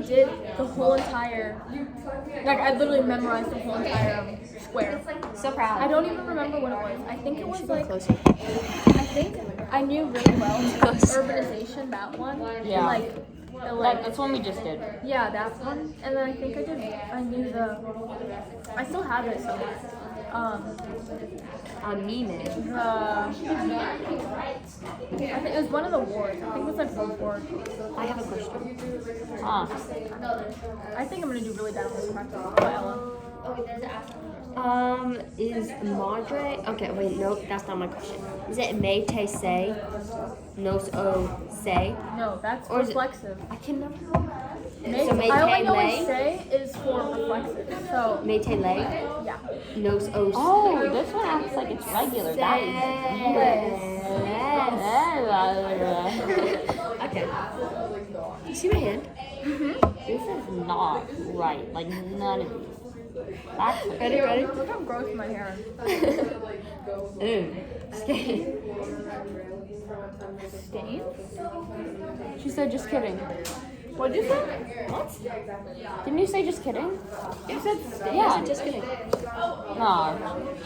did the whole entire, like I literally memorized the whole entire square. So proud. I don't even remember what it was. I think it was like, Closer. I think I knew really well urbanization, that one. Yeah. And like That's one we just did. yeah, that one. And then I think I knew I still have it somewhere. A meme. I think it was one of the wards. I think it was like one ward. I have a question. I think I'm gonna do really bad on this practice. Ella. Is Madre? Okay, wait, no, that's not my question. Is it me te say? Nos o say? No, that's Or is it- reflexive. I can never. May, So may I only te know what lay? say is for reflexive. So Me te lay? yeah. Nos o Oh, this one acts like it's regular. That is. Okay. You see my hand? This is not right. Like none of these. That's Ready? Look how gross my hair is. Ooh. Stain. Stain? She said just kidding. What'd you say? What? Didn't you say just kidding? You said stain? Yeah. Just kidding. No.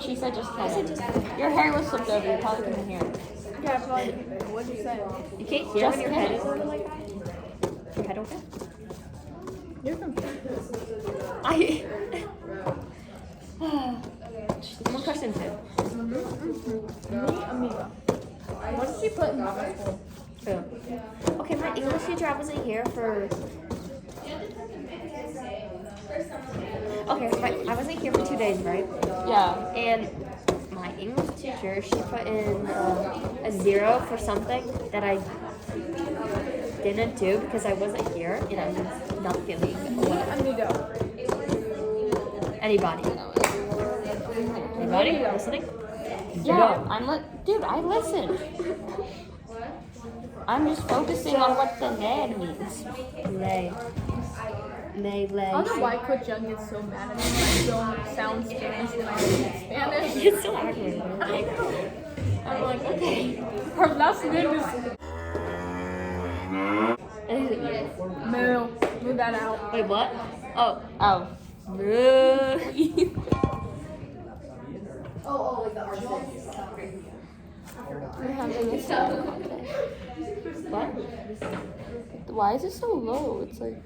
She said just kidding. Your hair was flipped over. You probably couldn't hear it. Yeah, probably. What'd you say? You can't hear Just when your head kidding. is over like that? Your head okay? You're confused. One question, too. Me, amiga. What did she put in middle school? Okay, my English teacher, I wasn't here for. Okay, I wasn't here for 2 days, right? Yeah. And my English teacher, she put in a 0 for something that I didn't do because I wasn't here and I was not feeling well. Amigo. Anybody? Anybody listening? Yeah. Dude, I listened. I'm just focusing on what the name means. Lay. I don't know why Coach Young gets so mad at me when I don't sound Spanish when I speak Spanish. It's so aggravating. I'm like, okay. Her last name is Mel. Move that out. Wait, what? Oh. Oh. We're having a sound. What? Why is it so low? It's like.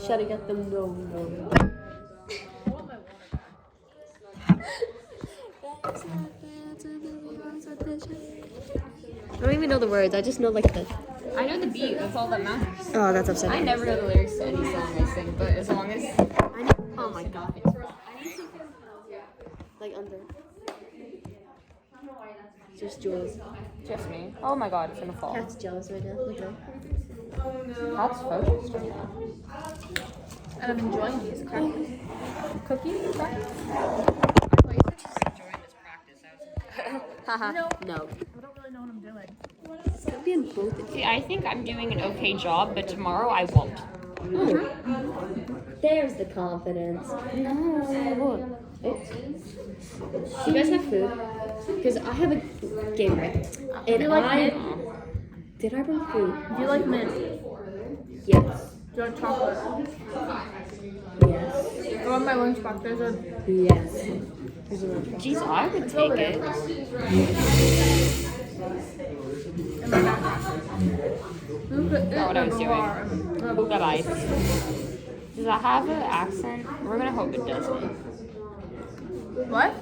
Shutting at them, no. I don't even know the words. I just know like the. I know the beat. That's all that matters. Oh, that's upsetting. I never know the lyrics to any song I sing, but as long as. I know. Oh my god. Like under. Just Jules. Just me. Oh my god, it's gonna fall. Cat's jealous right now. Look at him. That's focused right now. And I'm enjoying these crackers. Cookies? Crackers? Haha. No. No. I don't really know what I'm doing. It's gonna be in both of See, I think I'm doing an okay job, but tomorrow I won't. you. There's the confidence. No. You guys have food? Because I have a game, right? And you like mint? Did I bring food? Do you like mint? Yes. Do you like chocolate? Yes. Go on my lunchbox. There's a. Yes. There's a lunch box. Jeez, I would take it. In my backpack. Not what I was doing. Buga Bice. Does that have an accent? We're gonna hope it doesn't. What?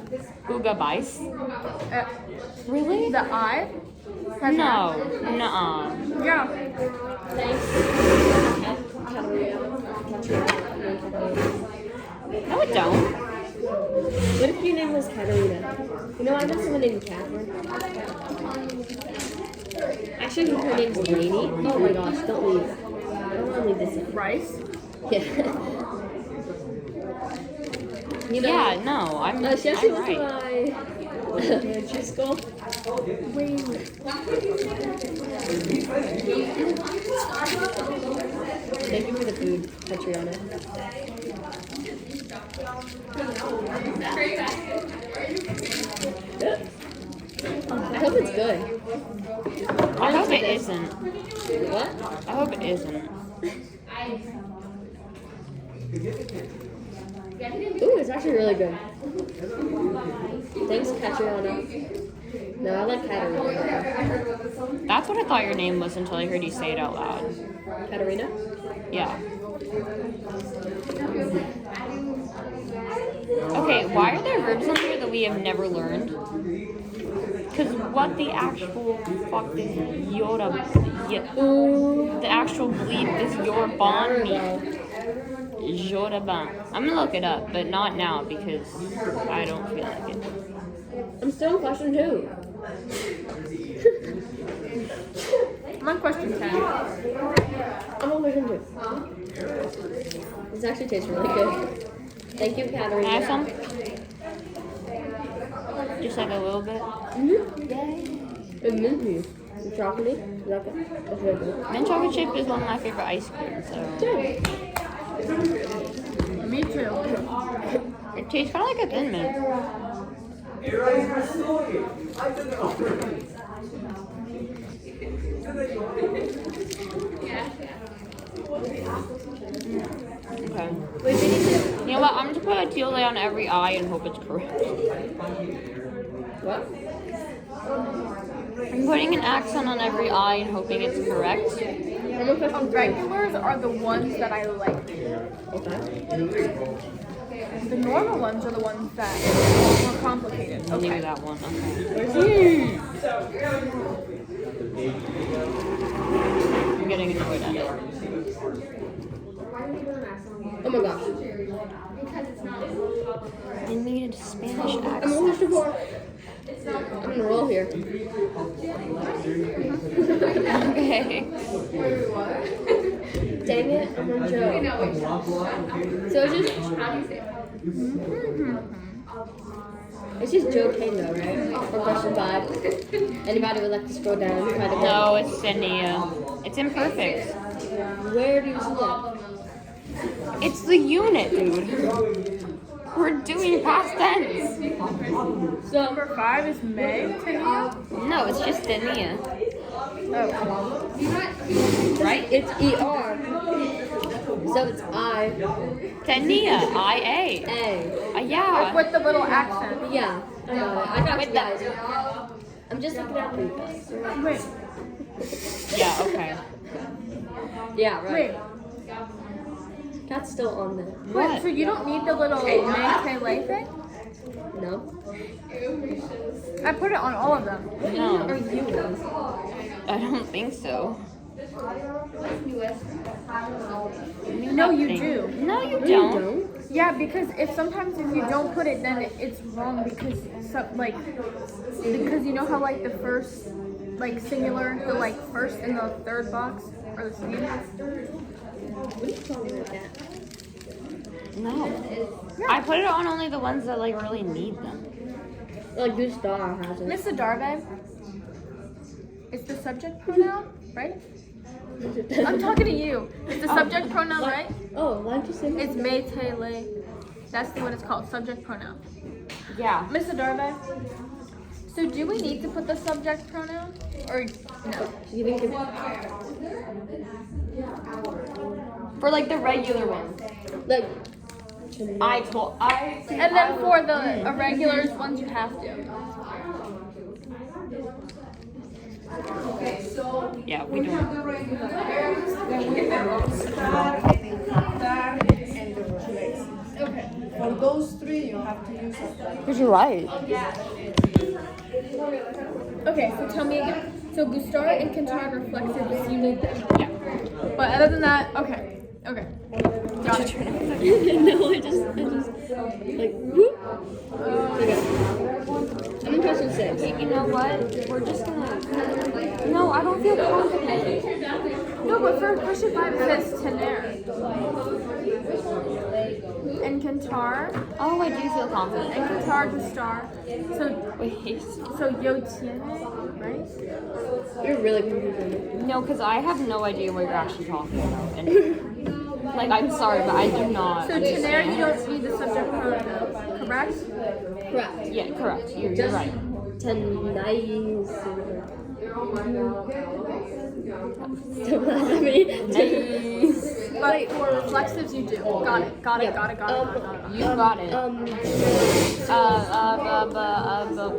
Buga Bice? Really? The I? No. Nuh-uh. Yeah. No, it don't. What if your name was Katarina? You know, I know someone named Catherine. Actually, her name's Lainey. Oh my gosh, don't leave. I don't want to leave this in. Rice? Yeah. You know, Yeah, no, I'm she actually went to right. my elementary school. Thank you for the food, Catriona. I hope it's good. I hope it isn't. What? I hope it isn't. Ooh, it's actually really good. Thanks, Katriana. No, I like Katarina. That's what I thought your name was until I heard you say it out loud. Katarina? Yeah. Okay, why are there verbs on here that we have never learned? Because what the actual fuck is the actual bleep is your bond mean? Joraban. I'm gonna look it up, but not now because I don't feel like it. I'm still on question 2. I'm on question 10. I'm on question 2. This actually tastes really good. Thank you, Katarina. Can I have some? Just like a little bit. Mm-hmm. And minty. And chocolate. Is that good? That's really good. Mint chocolate chip is one of my favorite ice creams, so Me too. it tastes kind of like a Thin Mint. Okay. You know what? I'm just gonna put a teal lay on every eye and hope it's correct. What? I'm putting an accent on every eye and hoping it's correct. I'm on question 3. Regulars are the ones that I like. Okay. The normal ones are the ones that are more complicated. I'll leave Okay. that one. Okay. I'm getting annoyed at it. Oh my gosh. I needed Spanish I'm on accent. question 4. I'm gonna roll here. Okay. Dang it, I'm on Joe. So it's just Joe Kane though, right? For question 5. Anybody would like to scroll down? Try to No, it's Senia. It's imperfect. Where do you see that? It's the unit, dude. We're doing past tense. So, Number 5 is May. No, it's just Senia. Oh. Right? it's ER. So it's I. Tenia. I-A. A. Yeah. With the little accent. Yeah, I got it. I got With you guys. I'm just looking at you guys. Wait. Yeah, okay. Yeah, right. Wait. That's still on there. Wait, so you don't need the little May lay thing? No? I put it on all of them. Or No, you guys? I don't think so. No, you do. No, you No, you don't. don't. Yeah, because if you don't put it, then it's wrong because because you know how like the first singular, the first and the third box are the same. What are you calling like that? No. I put it on only the ones that really need them. Like this star has it. Mr. Darby, it's the subject pronoun, right? I'm talking to you. It's the subject pronoun, right? Oh, why did you say It's me, te, le. That's what it's called, subject pronoun. Yeah. Mr. Darby, so do we need to put the subject pronoun? Or no? You think it's For the regular ones. like I And then for the irregulars ones, you have to. Yeah, we don't. For those 3, you have to use a Because you're right. Okay, so tell me again. So Gustara and Kantara reflexives, you need them. Yeah. But other than that, okay. Got it. no, I just like whoop. Okay. I'm in question 6. You know what? We're just gonna. No, I don't feel confident. No, but for question 5 it says Tener. And Kantar. Oh, I do feel confident. And Kantar Gustar. Wait. So Yo Tiene, right? You're really confusing me. No, because I have no idea what you're actually talking about. And, I'm sorry, but I do not. So Tener, understand. you don't need the subject pronoun, correct? Correct. Yeah, correct. You're Just right. Tenice. Don't laugh at me. But for reflexives, you do. Got it. Got it. Got it. Got it. Got it. You got it.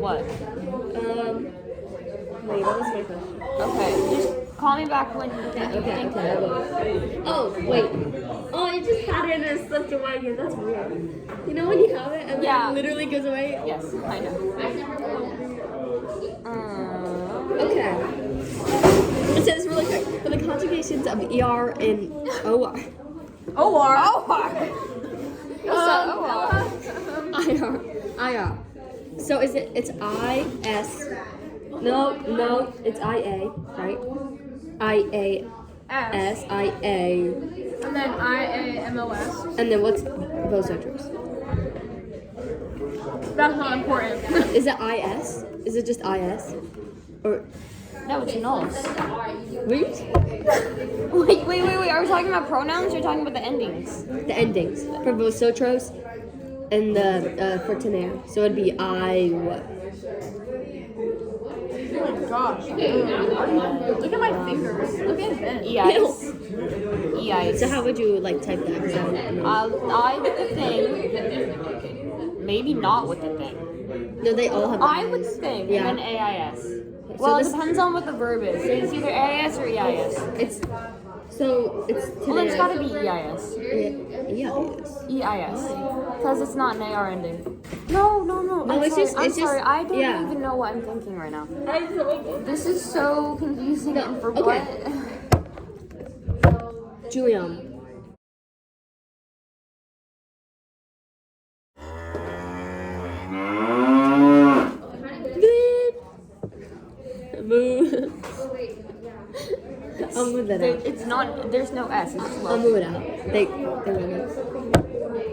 What? Wait, what was my question? Okay, just call me back when you Okay, think. I will. Oh, wait. Oh, I just had it and it slipped away again. That's weird. You know when you have it and Yeah. then it literally goes away? Yes, I know. Okay. It says really quick. For the conjugations of ER and OR. OR. IR. So it's IS. No, it's IA, right? IAS, IA. And then IAMOS. And then what's Vosotros? That's not important. Is it IS? Is it just IS? Or No, it's nulls. wait? Wait. Are we talking about pronouns or are you talking about the endings? The endings for Vosotros and the for Tenere. So it'd be I what? Oh my gosh. Look at my fingers. Look at this. EIs. EIs. So how would you like type that? 'Cause I don't know. I with the thing. Maybe not with the thing. No, they all have. I with IS. the thing. Yeah. And then AIS. Well, it this- depends on what the verb is. It's either AIS or EIS. It's so it's Well, it's Tenere. gotta be EIS. Yeah, EIS. Because it's not an AR ending. No. No, it's just- I'm it's just- sorry. I don't yeah. even know what I'm thinking right now. This is so confusing. No, For okay. what? Julian. Boo. I'll move that out. It's not. There's no S. It's just I'll low. move it out. They won't.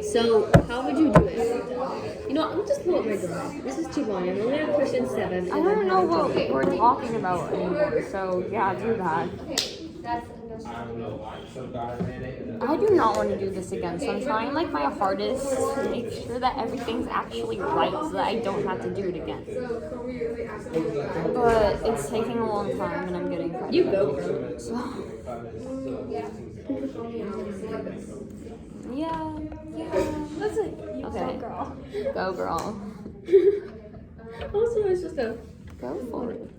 So, how would you do it? You know, I'm just pull up my drawer. This is too long. I'm only on question 7. I don't know what we're talking about anymore. So yeah, do that. I do not want to do this again, so I'm trying like my hardest to make sure that everything's actually right so that I don't have to do it again. But it's taking a long time and I'm getting frustrated. You go, girl. So, yeah. That's it. You Okay. girl. Go girl. Also, it's just a. Go for it.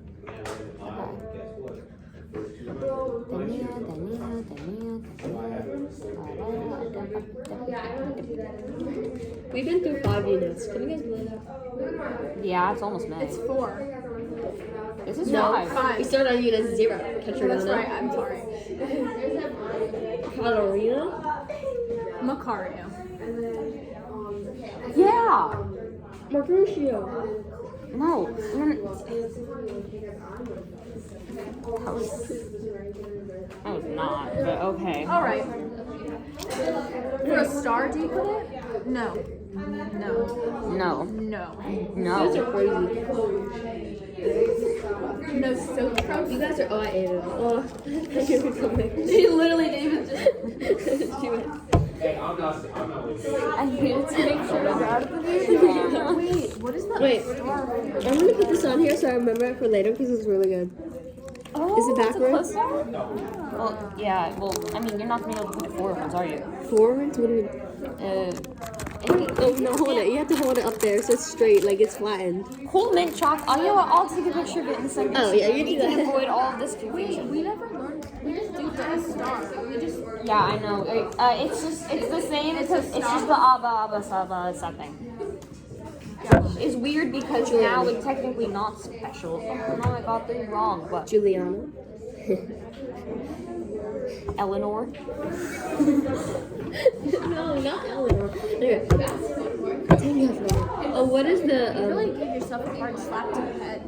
We've been through 5 units. Can you guys believe that? Yeah, it's almost May. It's 4. This is No, 5. we started on unit 0. Katrina. That's right. I'm sorry. Katarina. Macario. Yeah. Mercutio. No. That was not, but okay. All right. For a star, do you put it? No. No. No. No. You guys No. are crazy. No soap You trope. guys are. Oh, I ate it. Oh, here we go. She literally didn't even just. She went. I needed to make sure to grab the video. Wait, what is that? Wait. Star? I'm gonna put this on here so I remember it for later because it's really good. Oh, Is it it's a backwards? close-up? Well, yeah. Well, I mean, you're not gonna be able to put it forwards, are you? Forwards? What do you mean? Oh no, hold it. You have to hold it up there so it's straight, like it's flattened. Cool mint chalk. Oh, you know what? I'll take a picture of it and send it Oh, to yeah, you. you We do can that. avoid all of this confusion. We never learned. We just do the star. We just. Yeah, I know. It's the same. It's just the abba saba something. It's weird because now it's technically not special. Oh no, I got 3 wrong. What? Juliana. Eleanor? No, not Eleanor. Anyway. Dang it. Oh, what is the You really give yourself a hard slap to the head.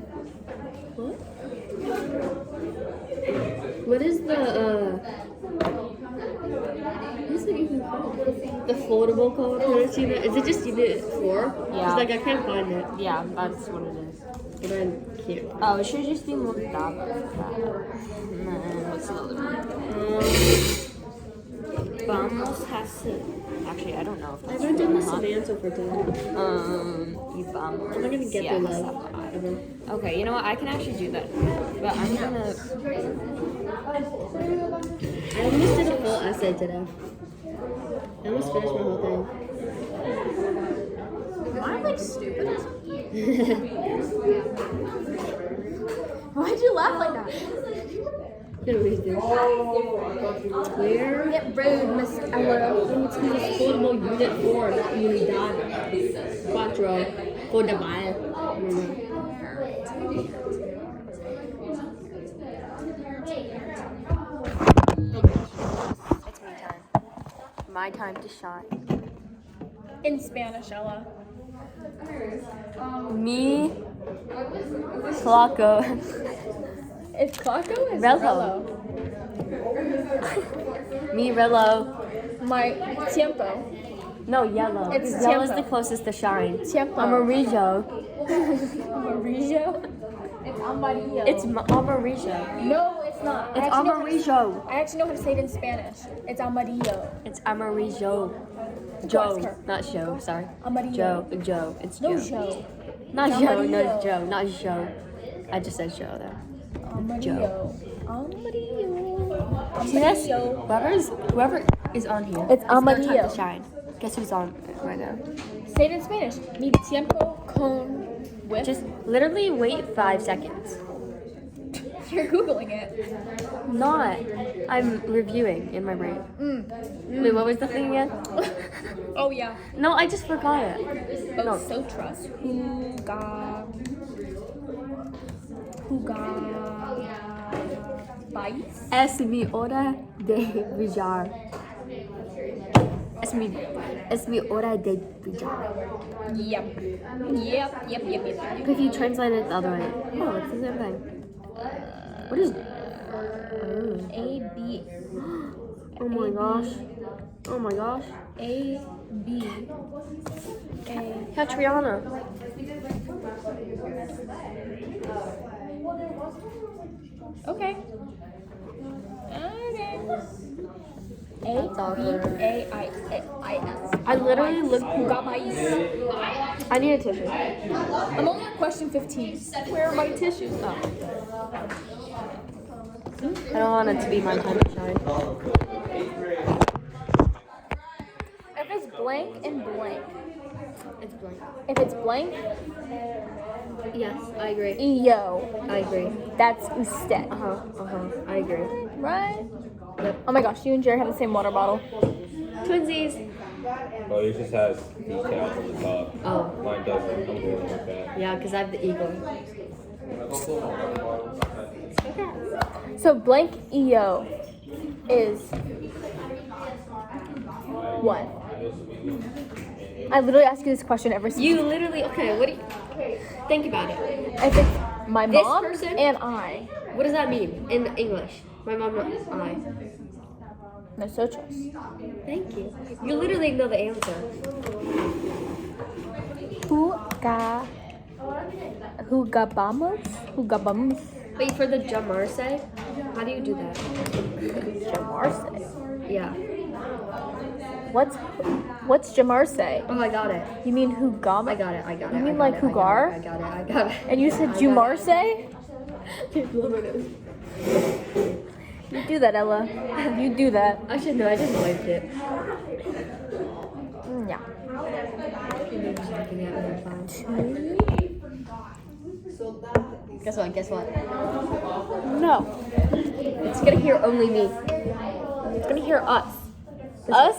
what? What is the what is it even called? The foldable called tennis unit? Is it just unit 4? Yeah. 'Cause, like I can't find it, Yeah, that's what it is. but I can't. Oh, it should just be Montada. What's the other one? Vamos has to. Actually, I don't know if I that's haven't done true the or not. Samantha for today. Y vamos. I'm not gonna get the love. Ever. Okay, you know what? I can actually do that. But I'm gonna. I almost did a full essay today. I almost finished my whole thing. Am I like stupid? Why'd you laugh like that? Where? Get rude, Miss Ella. It's foldable unit 4, not unidad. Quattro. Foldable. It's me time. My time to shine. In Spanish, Ella. Me. Flaco. It's Clarko? It's Rello. Me Rello. My tiempo. No, yellow. It's Yellow's tiempo. the closest to shine. Tiempo. Amarillo. Amarillo? It's amarillo. It's amarillo. No, it's not. It's amarillo. I actually know how to say it in Spanish. It's amarillo. It's amarillo. Ask Joe, her. not show. Sorry. Amarillo. Joe. It's No Joe. show. Not It's Joe. No, amarillo. it's Joe. Not show. I just said show there. Amarillo. Amarillo. See this? Amarillo. Whoever is on here. It's their time amarillo. to shine. Guess who's on right now? Say it in Spanish. Mi tiempo con with. Just literally wait 5 seconds. You're Googling it. Not. I'm reviewing in my brain. Wait, what was the thing again? Oh, yeah. No, I just forgot it. No. Vosotras jugáis. Es mi hora de brillar. Es mi hora de brillar. Yep. If you translate it the other way, oh, it's the same thing. What is? A, B. Oh my gosh. Oh my gosh. A, B. A. Yeah, Triana. Okay. A, That's awkward. B, A, I, S. I literally looked. Jugáis. I need a tissue. I'm only on question 15. Where are my tissues? Oh. I don't want it to be my time to shine. If it's blank and blank. It's blank. If it's blank, Yes, I agree. yo. I agree. That's usted. I agree. Right? Yep. Oh my gosh, you and Jerry have the same water bottle. Twinsies. Oh, yours just has decals on the top. Oh. Mine doesn't. I'm going like that. Yeah, because I have the eagle. So blank EO is what? I literally ask you this question every single You literally, okay, what do you, think about it. If it's my This mom person? and I. What does that mean in English? My mom, I. Nosotros. Thank you. You literally know the answer. Jugabamos? Wait, for the jamarse, how do you do that? Jamarse. Yeah. What's jamarse? Oh, I got it. You mean hugama? I got it. I got it. You I mean got like it, I got Hugar? it, I got it. And you said I got it. jumarse? You do that, Ella. You do that. I should know. I just wiped it. Yeah. You're just looking at me. Fine. Guess what? No. It's gonna hear only me. It's gonna hear us. Us?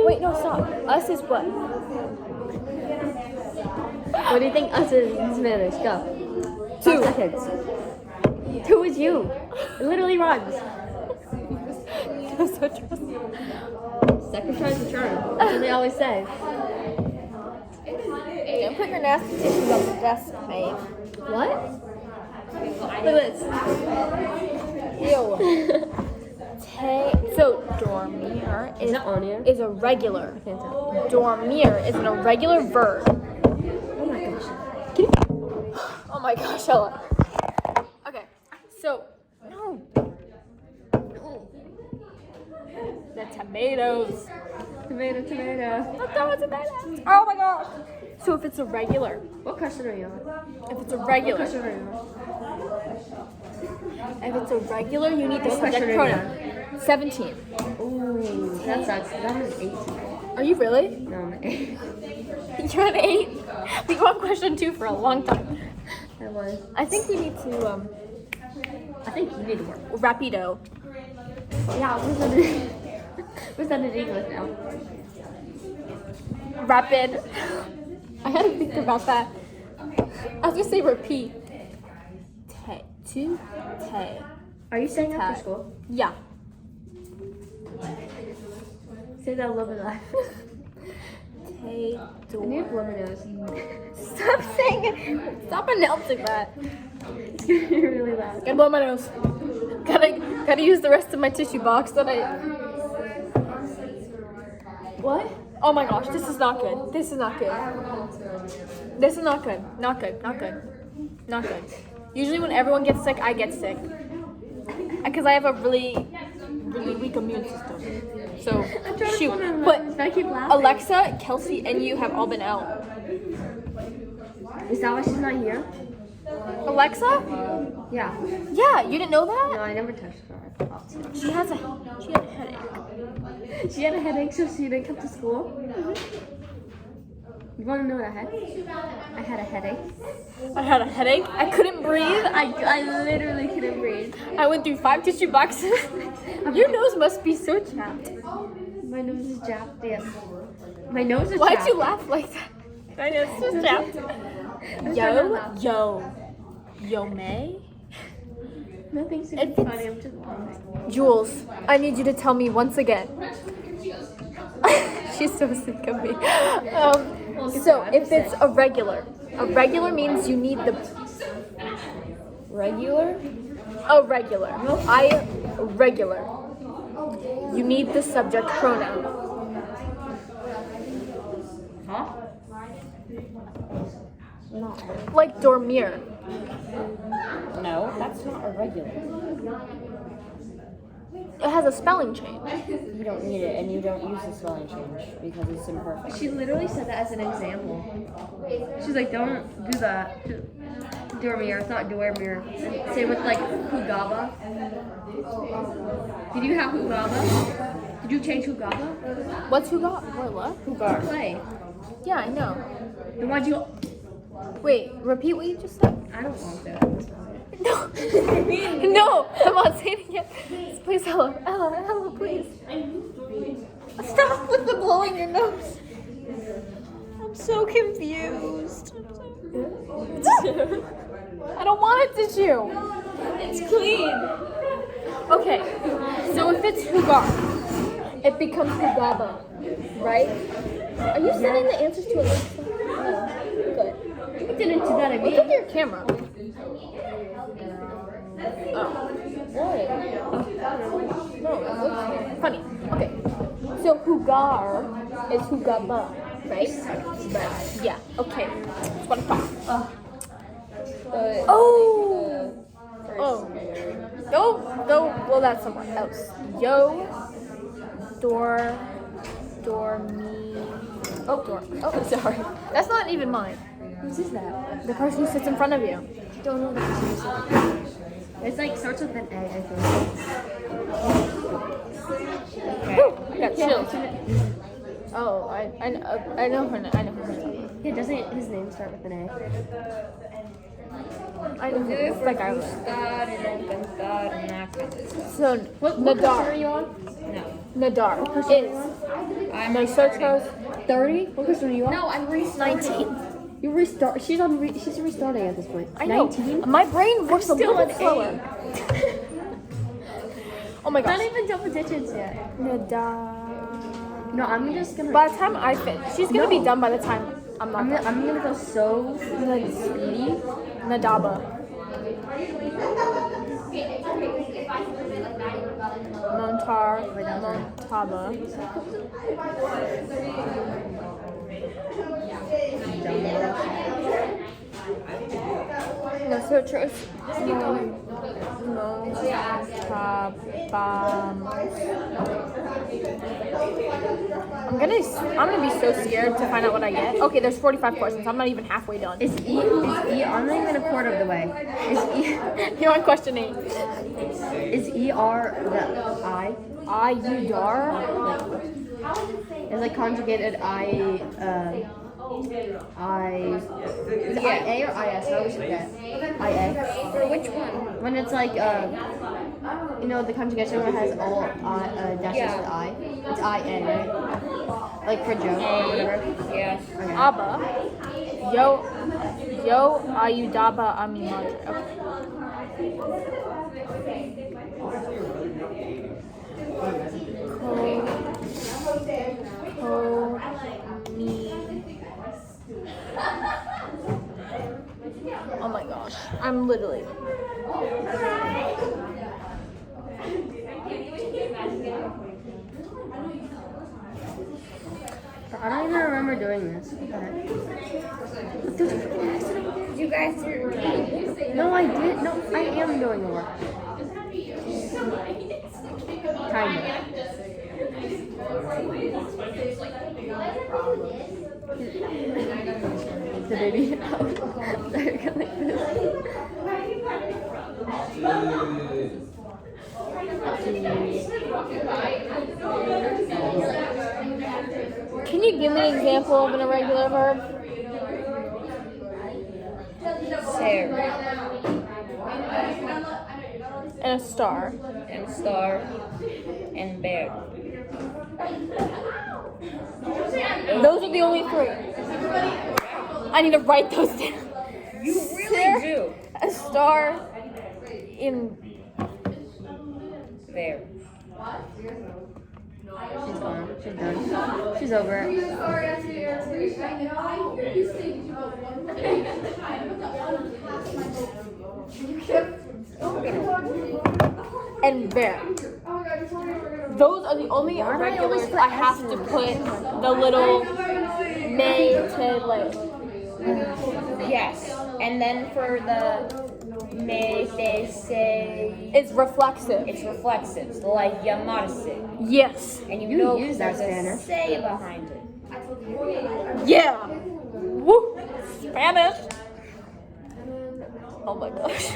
Wait, no, stop. Us is what? What do you think us is in Spanish? Go. 2 seconds. 2 is you. It literally rhymes. Second try's a charm. That's what they always say. Don't put your nasty tissues on the desk, babe. What? Look at this. Ew. So, dormir Is that on here? is a regular. Can't tell. Dormir is an irregular verb. Oh my gosh. Oh my gosh, Ella. Okay, so, no. The tomatoes. Tomato, tomato. Let's go with tomatoes. Oh my gosh. So if it's a regular, What question are you on? if it's a regular, Question are you on? if it's a regular, you need the What subject question are you pronoun. 17. Ooh, that sucks. I'm an 8. Are you really? No, I'm an 8. You're an 8? We were on question 2 for a long time. I was. I think we need to, I think you need to work. rapido. Yeah, where's that in English now? Rapid. I had to think about that. I was gonna say repeat. Te. Are you staying after Tat. school? Yeah. Say that a little bit loud. Te. I need to blow my nose. Stop saying it. Stop announcing that. It's gonna be really loud. Gotta blow my nose. Gotta use the rest of my tissue box that I. What? Oh my gosh, this is not good. This is not good. This is not good. Not good. Not good. Not good. Usually when everyone gets sick, I get sick. Because I have a really weak immune system. So, shoot. But I keep laughing. Alexa, Kelsey, and you have all been out. Is that why she's not here? Alexa? Yeah. Yeah, you didn't know No, that? I never touched her. She had a headache. She had a headache, so she didn't come to school. You want to know what I had? I had a headache. I had a headache. I couldn't breathe. I literally couldn't breathe. I went through 5 tissue boxes. Your nose must be so chapped. My nose is chapped. Yes. My nose is Why'd chapped. you laugh like that? My nose is chapped. Yo, May. Nothing's super funny. I'm just laughing. Jules, I need you to tell me once again. She's so sick of me. So if it's a regular means you need the Regular? a regular. Regular. You need the subject pronoun. Huh? Like dormir. No, that's not a regular. It has a spelling change. You don't need it, and you don't use the spelling change because it's imperfect. She literally said that as an example. She's like, don't do that. Dormir, it's not dormir. Same with like hugaba. Did you have hugaba? Did you change hugaba? What's who got? What? Hugar. Play. Yeah, I know. Then why'd you? Wait, repeat what you just said. I don't want to. No. No, come on, say it again. Please, Ella, please. Stop with the blowing your nose. I'm so confused. I don't want a tissue. It's clean. Okay, so if it's Hugar, it becomes Hugaba, right? Are you sending the answers to Alexa? No. Good. You didn't do that at Look me. at your camera. Oh. No, it looks funny. Okay. So Hugar is Hugaba, right? Yeah. Okay. That's what I thought. Oh. No. Well, that's someone else. Dormi. Oh, sorry. That's not even mine. Whose is that? The person who sits in front of you. I don't know the person. It's like starts with an A, I think. Whew, I got chills. Oh, I know her. I know her. Yeah, doesn't his name start with an A? I know her. It's like I was. So What Nadar. are you on? Nadar is Nosotros 30? What question are you on? No, I'm 19. You restart. She's restarting at this point. I know. 19? My brain works a still little bit on slower. Oh my gosh. Not even double digits yet. Nadar. No, I'm just gonna. By the time I finish, she's gonna be done by the time I'm not. I'm gonna go so like speedy. Nadaba. Montaba. Nosotros. Montabamos. I'm gonna be so scared to find out what I get. Okay, there's 45 questions. I'm not even halfway done. Is E? I'm not even a quarter of the way. You're on question 8. Is ER the I? Ayudar? It's like conjugated is it IA or IS? I always forget. IA. For which one? When it's like you know the conjugation where it has all dashes with I. It's IA, right? Like for Joe or whatever. Yes. Okay. Abba. Yo ayudaba a mi madre. Oh my gosh. I'm literally. I don't even remember doing this. You guys didn't. No, I did. No, I am doing the work. Kind of. The baby. They're going like this. Can you give me an example of an irregular verb? Stare And a star. and star and bear. Those are the only 3. I need to write those down. You really do. A star in Bear. She's gone. She's done. She's over it. and bear. Those are the only irregulars I have to put the little may to like. Yes. And then for the may they say It's reflexive. it's reflexive, like yamarse. Yes. And you You know use that there's a Spanish. say behind it. Yeah. Woo. Spanish. Oh my gosh.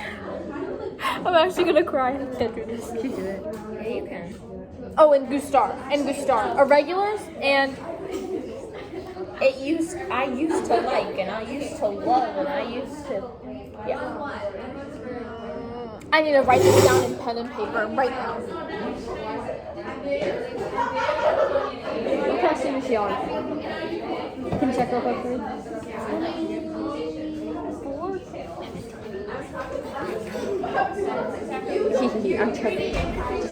I'm actually gonna cry. I can't do this. She did it. Yeah, you can. Oh, and Gustar. Irregulars and I used to like and I used to love and I used to yeah. I need to write this down in pen and paper right now. What costume is she on? Can you check real quick, please? I'm joking.